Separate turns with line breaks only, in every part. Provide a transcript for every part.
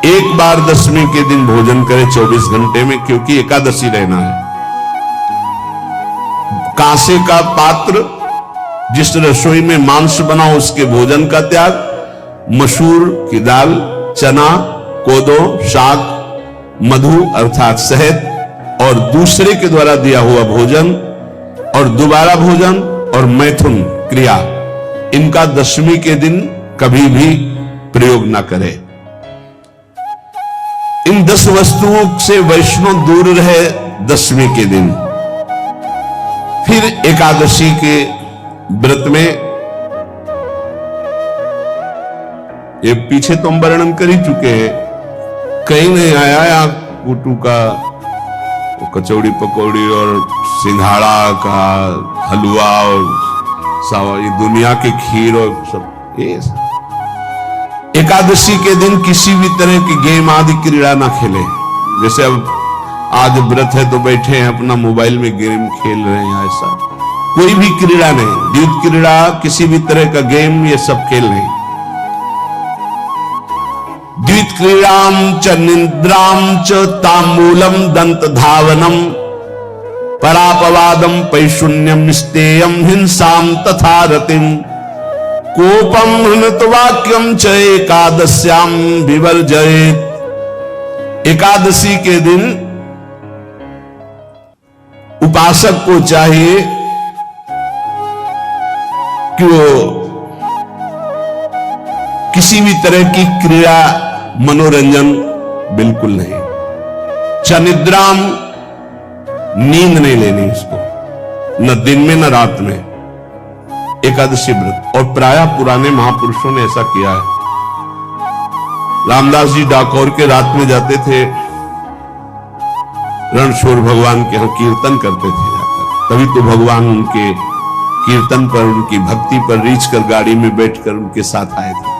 एक बार दशमी के दिन भोजन करे 24 घंटे में, क्योंकि एकादशी रहना है। कांसे का पात्र, जिस रसोई में मांस बना उसके भोजन का त्याग, मसूर की दाल, चना, कोदो, साग, मधु अर्थात शहद और दूसरे के द्वारा दिया हुआ भोजन और दोबारा भोजन और मैथुन क्रिया, इनका दशमी के दिन कभी भी प्रयोग ना करें। इन 10 वस्तुओं से वैष्णव दूर रहे दशमी के दिन। फिर एकादशी के व्रत में, ये पीछे तो हम वर्णन कर ही चुके हैं, कहीं नहीं आया या कुटू का कचौड़ी पकौड़ी और सिंघाड़ा का हलवा और ये दुनिया के खीर और सब। ये एकादशी के दिन किसी भी तरह की गेम आदि क्रीड़ा ना खेले। जैसे अब आज व्रत है तो बैठे हैं अपना मोबाइल में गेम खेल रहे हैं, ऐसा कोई भी क्रीड़ा नहीं, द्यूत क्रीड़ा, किसी भी तरह का गेम, ये सब खेल नहीं। द्वित क्रीड़ाम च निद्राम च तांबूलम दंत धावनम परापवादम पैशून्यम स्तेयम हिंसाम तथा रतिम कोपम हृतवाक्यम च एकादश्याम विवर्जयेत्। एकादशी के दिन उपासक को चाहिए कि वो किसी भी तरह की क्रिया, मनोरंजन बिल्कुल नहीं। चनिद्राम, नींद नहीं लेनी इसको, न दिन में न रात में, एकादशी व्रत। और प्रायः पुराने महापुरुषों ने ऐसा किया है। रामदास जी डाकोर के रात में जाते थे, रणछोड़ भगवान के यहां कीर्तन करते थे जाकर, तभी तो भगवान उनके कीर्तन पर, उनकी भक्ति पर रीछ कर गाड़ी में बैठकर उनके साथ आए थे।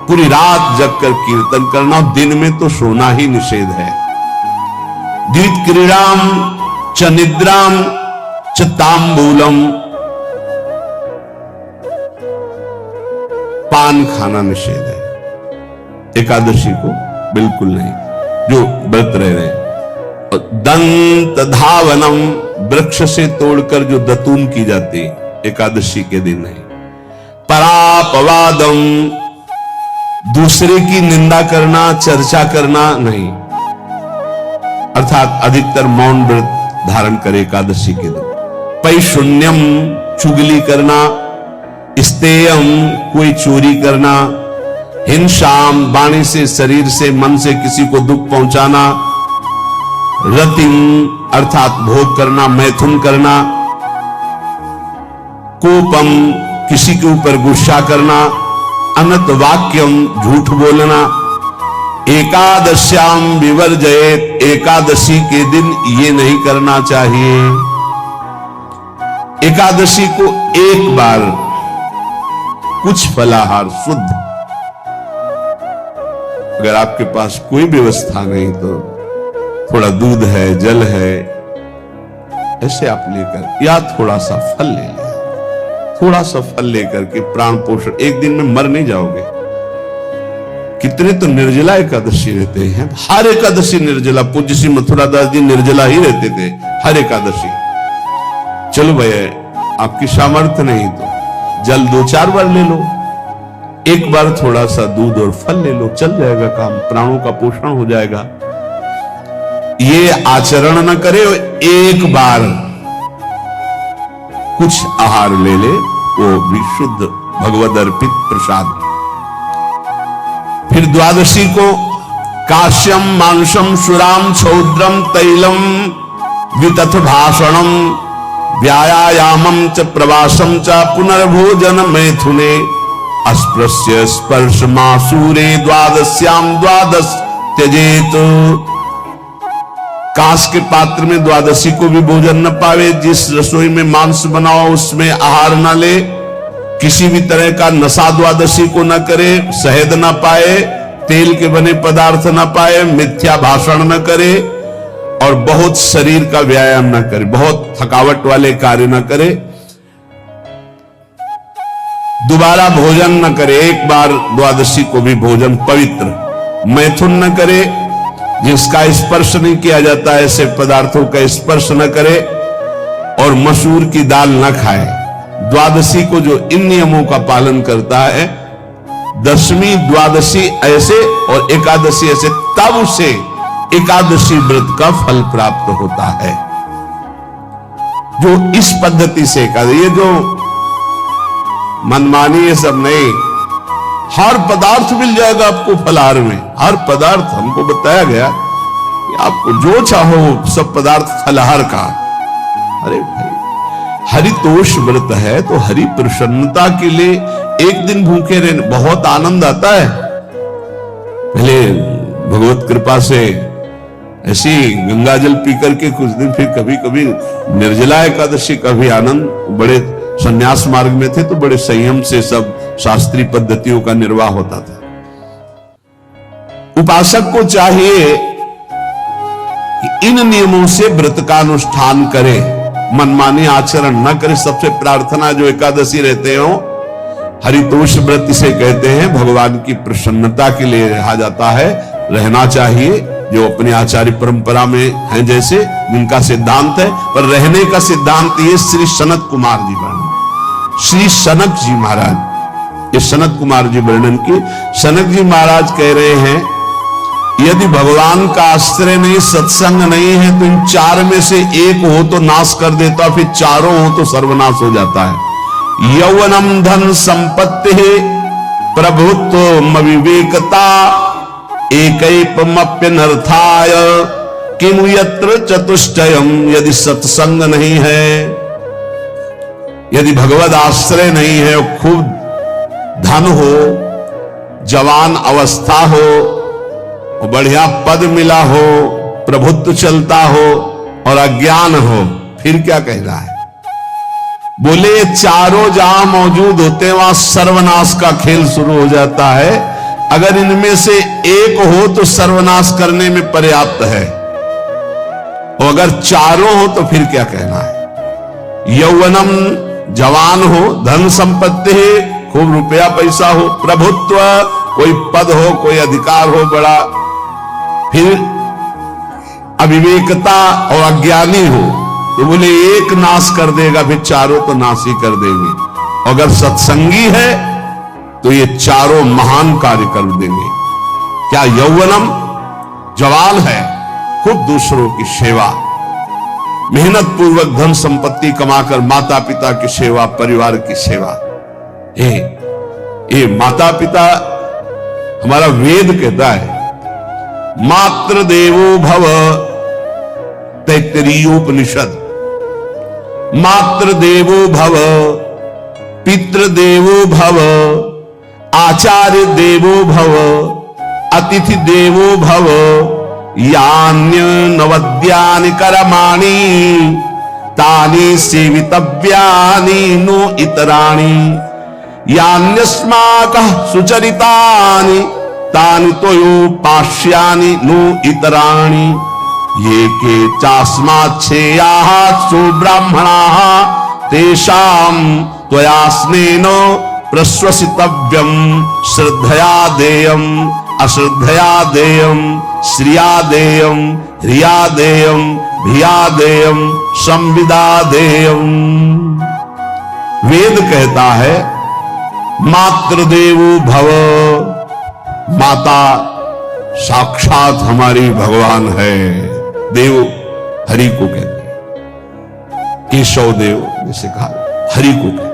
पूरी रात जगकर कीर्तन करना, दिन में तो सोना ही निषेध है। द्वित क्रीड़ाम च निद्राम च तांबूलम, पान खाना निषेध है एकादशी को, बिल्कुल नहीं, जो व्रत रह रहे हैं। और दंत धावनम, वृक्ष से तोड़कर जो दतून की जाती एकादशी के दिन नहीं। परापवादम, दूसरे की निंदा करना, चर्चा करना नहीं, अर्थात अधिकतर मौन व्रत धारण करे एकादशी के दिन। पैशून्यम, चुगली करना। स्तेयम, कोई चोरी करना। हिंसाम, वाणी से, शरीर से, मन से किसी को दुख पहुंचाना। रतिम, अर्थात भोग करना, मैथुन करना। कोपम, किसी के ऊपर गुस्सा करना। अनत वाक्यम, झूठ बोलना। एकादश्याम विवर्जयेत्, एकादशी के दिन ये नहीं करना चाहिए। एकादशी को एक बार कुछ फलाहार शुद्ध, अगर आपके पास कोई व्यवस्था नहीं तो थोड़ा दूध है, जल है, ऐसे आप लेकर, या थोड़ा सा फल ले लें, थोड़ा सा फल लेकर के प्राण पोषण, एक दिन में मर नहीं जाओगे। कितने तो निर्जला एकादशी रहते हैं, हर एकादशी निर्जला। पूज्य श्री मथुरा दास जी निर्जला ही रहते थे हर एकादशी। चलो भैया, आपकी सामर्थ्य नहीं तो जल 2-4 बार ले लो, एक बार थोड़ा सा दूध और फल ले लो, चल जाएगा काम, प्राणों का पोषण हो जाएगा। ये आचरण न करे, एक बार कुछ आहार ले ले, वो भी शुद्ध भगवद अर्पित प्रसाद। फिर द्वादशी को काश्यम मांसम सुराम छौद्रम तैलम वितथ भाषणम व्यायामम च प्रवासम च पुनर्भोजन मैथुने अस्पृश्य स्पर्श मासूरे द्वादश्याम द्वादश त्यजेत। कांस के पात्र में द्वादशी को भी भोजन न पावे। जिस रसोई में मांस बनाओ उसमें आहार न ले। किसी भी तरह का नशा द्वादशी को न करे। शहद न पाए, तेल के बने पदार्थ न पाए, मिथ्या भाषण न करे और बहुत शरीर का व्यायाम न करे, बहुत थकावट वाले कार्य न करे। दोबारा भोजन न करे, एक बार द्वादशी को भी भोजन पवित्र मैथुन न करे, जिसका स्पर्श नहीं किया जाता ऐसे पदार्थों का स्पर्श न करे, और मसूर की दाल न खाए। द्वादशी को जो इन नियमों का पालन करता है, दशमी द्वादशी ऐसे और एकादशी ऐसे, तब उसे एकादशी व्रत का फल प्राप्त होता है। जो इस पद्धति से ये जो मनमानी ये सब नहीं, हर पदार्थ मिल जाएगा आपको फलाहार में। हर पदार्थ हमको बताया गया कि आपको जो चाहो सब पदार्थ फलाहार का। अरे भाई, हरितोष व्रत है तो हरि प्रसन्नता के लिए एक दिन भूखे रहने बहुत आनंद आता है। पहले भगवत कृपा से ऐसी गंगा जल पी करके कुछ दिन, फिर कभी कभी निर्जला एकादशी का भी आनंद। बड़े संन्यास मार्ग में थे तो बड़े संयम से सब शास्त्रीय पद्धतियों का निर्वाह होता था। उपासक को चाहिए कि इन नियमों से व्रत का अनुष्ठान करे, मनमानी आचरण न करे। सबसे प्रार्थना जो एकादशी रहते हो, हरितोष व्रत इसे कहते हैं, भगवान की प्रसन्नता के लिए रहा जाता है, रहना चाहिए। जो अपने आचार्य परंपरा में हैं जैसे, जिनका सिद्धांत है, पर रहने का सिद्धांत ये श्री सनत कुमार जी वर्णन, श्री सनक जी महाराज, ये सनत कुमार जी वर्णन की। सनक जी महाराज कह रहे हैं, यदि भगवान का आश्रय नहीं, सत्संग नहीं है, तो इन चार में से एक हो तो नाश कर देता, फिर चारों हो तो सर्वनाश हो जाता है। यौवनम धन संपत्ति प्रभुत्व विवेकता एकैपमप्यनर्थाय किमु यत्र चतुष्टयम। यदि सत्संग नहीं है, यदि भगवद आश्रय नहीं है, खूब धन हो, जवान अवस्था हो, बढ़िया पद मिला हो, प्रभुत्व चलता हो और अज्ञान हो, फिर क्या कहना है? बोले ये चारों जहां मौजूद होते हैं वहां सर्वनाश का खेल शुरू हो जाता है। अगर इनमें से एक हो तो सर्वनाश करने में पर्याप्त है, और अगर चारों हो तो फिर क्या कहना है? यौवनम जवान हो, धन संपत्ति है, खूब रुपया पैसा हो, प्रभुत्व कोई पद हो, कोई अधिकार हो बड़ा, फिर अविवेकता और अज्ञानी हो, तो बोले एक नाश कर देगा, फिर चारों तो नाश ही कर देंगे। अगर सत्संगी है तो ये चारों महान कार्य कर देंगे। क्या यौवनम जवान है, खुद दूसरों की सेवा, मेहनत पूर्वक धन संपत्ति कमाकर माता पिता की सेवा, परिवार की सेवा। ये माता पिता, हमारा वेद कहता है मातृ देवो भव, तैत्तरीयोपनिषद, मातृ देवो भव, पितृ देवो भव, आचार्य देवो भव, अतिथि देवो भव, यान्य नवद्यानि कर्माणि तानि सेवितव्यानि नो इतराणि, यान्यस्माकः सुचरितानि तानि त्वयोपास्यानि नो इतराणि, ये के चास्माच्छेयाः सुब्राह्मणाः तेषां त्वया स्नेन प्रश्वसितव्यम, श्रद्धया देयम, अश्रद्धया देयम, श्रिया देयम, ह्रिया देयम, भिया देयम, संविदा देयम। वेद कहता है मातृदेवो भव, माता साक्षात हमारी भगवान है। देव हरि को कहते हैं, केशव देव जैसे कहा, हरि को कहते हैं,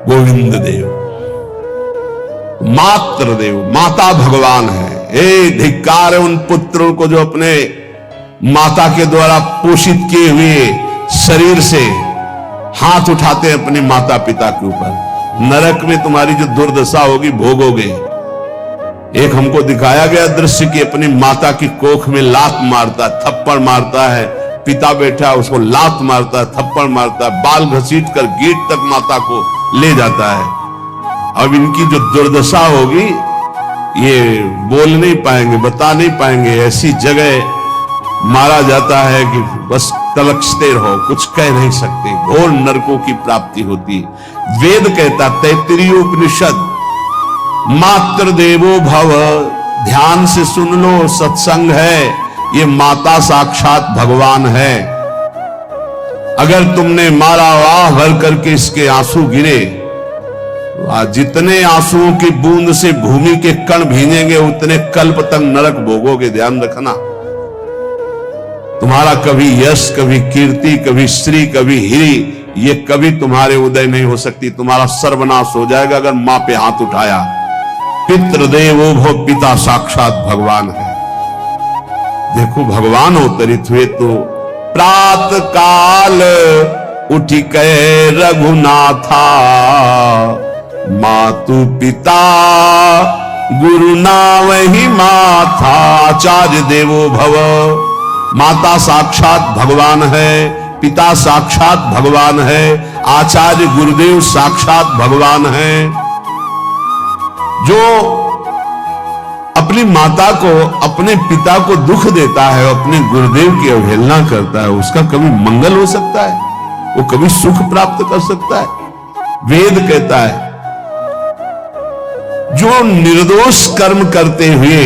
गोविंद देव, मातृ देव, माता भगवान है। धिक्कार है उन पुत्रों को जो अपने माता के द्वारा पोषित किए हुए शरीर से हाथ उठाते हैं अपने माता पिता के ऊपर। नरक में तुम्हारी जो दुर्दशा होगी भोगोगे। एक हमको दिखाया गया दृश्य कि अपनी माता की कोख में लात मारता है, थप्पड़ मारता है, पिता बैठा है उसको लात मारता है, थप्पड़ मारता है, बाल घसीट कर गेट तक माता को ले जाता है। अब इनकी जो दुर्दशा होगी ये बोल नहीं पाएंगे, बता नहीं पाएंगे। ऐसी जगह मारा जाता है कि बस तलकते रहो, कुछ कह नहीं सकते, घोर नरकों की प्राप्ति होती। वेद कहता, तैत्तरीय उपनिषद, मातृ देवो भव, ध्यान से सुन लो, सत्संग है, ये माता साक्षात भगवान है। अगर तुमने मारा वाह भर करके इसके आंसू गिरे, जितने आंसुओं की बूंद से भूमि के कण भीनेंगे उतने कल्प तक नरक भोगोगे। ध्यान रखना, तुम्हारा कभी यश, कभी कीर्ति, कभी श्री, कभी हिरी, ये कभी तुम्हारे उदय नहीं हो सकती। तुम्हारा सर्वनाश हो जाएगा अगर मां पे हाथ उठाया। पितृदेवो भव, पिता साक्षात भगवान है। देखो भगवान अवतरित हुए तो प्रात काल उठी कहे रघुनाथा, मातु पिता गुरु नावहि माथा। आचार्य देवो भव, माता साक्षात भगवान है, पिता साक्षात भगवान है, आचार्य गुरुदेव साक्षात भगवान है। जो अपनी माता को, अपने पिता को दुख देता है, अपने गुरुदेव की अवहेलना करता है, उसका कभी मंगल हो सकता है? वो कभी सुख प्राप्त कर सकता है? वेद कहता है जो निर्दोष कर्म करते हुए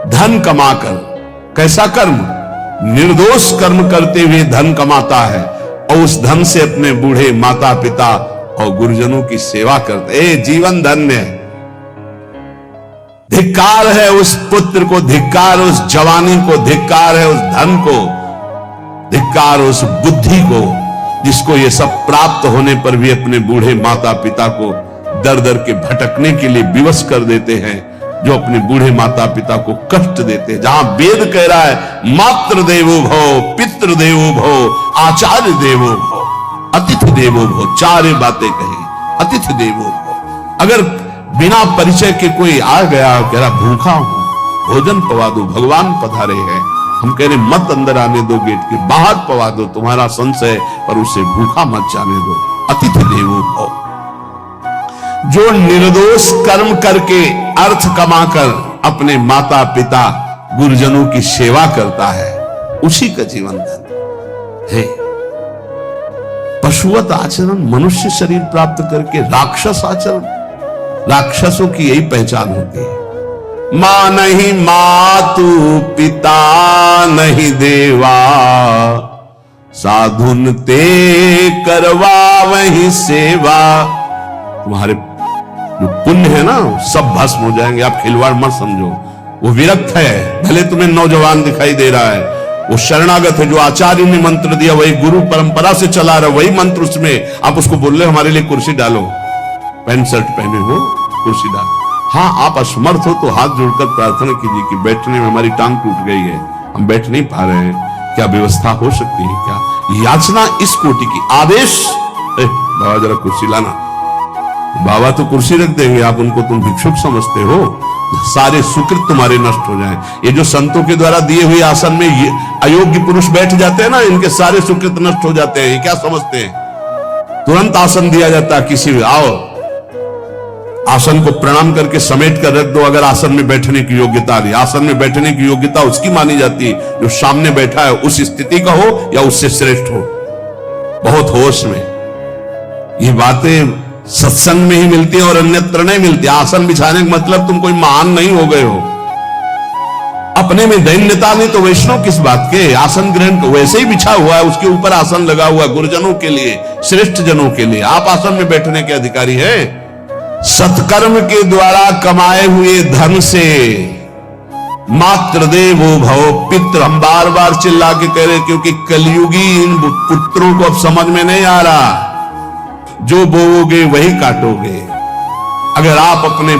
धन कमाकर, कैसा कर्म? निर्दोष कर्म करते हुए धन कमाता है और उस धन से अपने बूढ़े माता पिता और गुरुजनों की सेवा करते, जीवन धन्य है। धिक्कार है उस पुत्र को, धिक्कार उस जवानी को, धिक्कार है उस धन को, धिक्कार उस बुद्धि को जिसको ये सब प्राप्त होने पर भी अपने बूढ़े माता पिता को दर दर के भटकने के लिए विवश कर देते हैं, जो अपने बूढ़े माता पिता को कष्ट देते हैं। जहां वेद कह रहा है मातृ देवो भव, पितृ देवो भव, आचार्य देवो भव, अतिथि देवो भव, चार बातें कही। अतिथि देवो भव, अगर बिना परिचय के कोई आ गया, कह रहा भूखा हूं, भोजन पवा दो, भगवान पधारे हैं, हम कह रहे मत अंदर आने दो, गेट के बाहर पवा दो, तुम्हारा संशय, पर उसे भूखा मत जाने दो। अतिथि देवो भव, जो निर्दोष कर्म करके अर्थ कमाकर अपने माता पिता गुरुजनों की सेवा करता है, उसी का जीवन धन है। पशुवत आचरण, मनुष्य शरीर प्राप्त करके राक्षस आचरण, राक्षसों की यही पहचान होती है। मां नहीं मातु, पिता नहीं देवा, साधुन ते करवा वही सेवा। तुम्हारे जो पुण्य है ना सब भस्म हो जाएंगे। आप खिलवाड़ मत समझो, वो विरक्त है, भले तुम्हें नौजवान दिखाई दे रहा है, वो शरणागत है। जो आचार्य ने मंत्र दिया वही गुरु परंपरा से चला रहा, वही मंत्र उसमें। आप उसको बोल रहे हमारे लिए कुर्सी डालो, पैंट शर्ट पहने हो, कुर्सी डालो। हाँ, आप असमर्थ हो तो हाथ जोड़कर प्रार्थना कीजिए कि बैठने में हमारी टांग टूट गई है, हम बैठ नहीं पा रहे हैं, क्या व्यवस्था हो सकती है क्या? याचना इस कोटि की। आदेश, बाबा जरा कुर्सी लाना, बाबा तो कुर्सी रख देंगे, आप उनको तुम भिक्षुक समझते हो, सारे सुकृत तुम्हारे नष्ट हो जाएं। ये जो संतों के द्वारा दिए हुए आसन में ये अयोग्य पुरुष बैठ जाते हैं ना, इनके सारे सुकृत नष्ट हो जाते हैं। ये क्या समझते हैं? तुरंत आसन दिया जाता है किसी भी, आओ आसन को प्रणाम करके समेट कर रख दो। अगर आसन में बैठने की योग्यता नहीं, आसन में बैठने की योग्यता उसकी मानी जाती है जो सामने बैठा है, उस स्थिति का हो या उससे श्रेष्ठ हो। बहुत होश में ये बातें सत्संग में ही मिलती है और अन्यत्र नहीं मिलती। आसन बिछाने का मतलब तुम कोई महान नहीं हो गए हो, अपने में दैन्यता नहीं तो वैष्णव किस बात के? आसन ग्रहण को वैसे ही बिछा हुआ है, उसके ऊपर आसन लगा हुआ है गुरुजनों के लिए, श्रेष्ठ जनों के लिए। आप आसन में बैठने के अधिकारी हैं। सत्कर्म के द्वारा कमाए हुए धन से मातृ देवो भव, पितृ, हम बार बार चिल्ला के कह रहे क्योंकि कलयुगी इन पुत्रों को अब समझ में नहीं आ रहा। जो बोओगे वही काटोगे। अगर आप अपने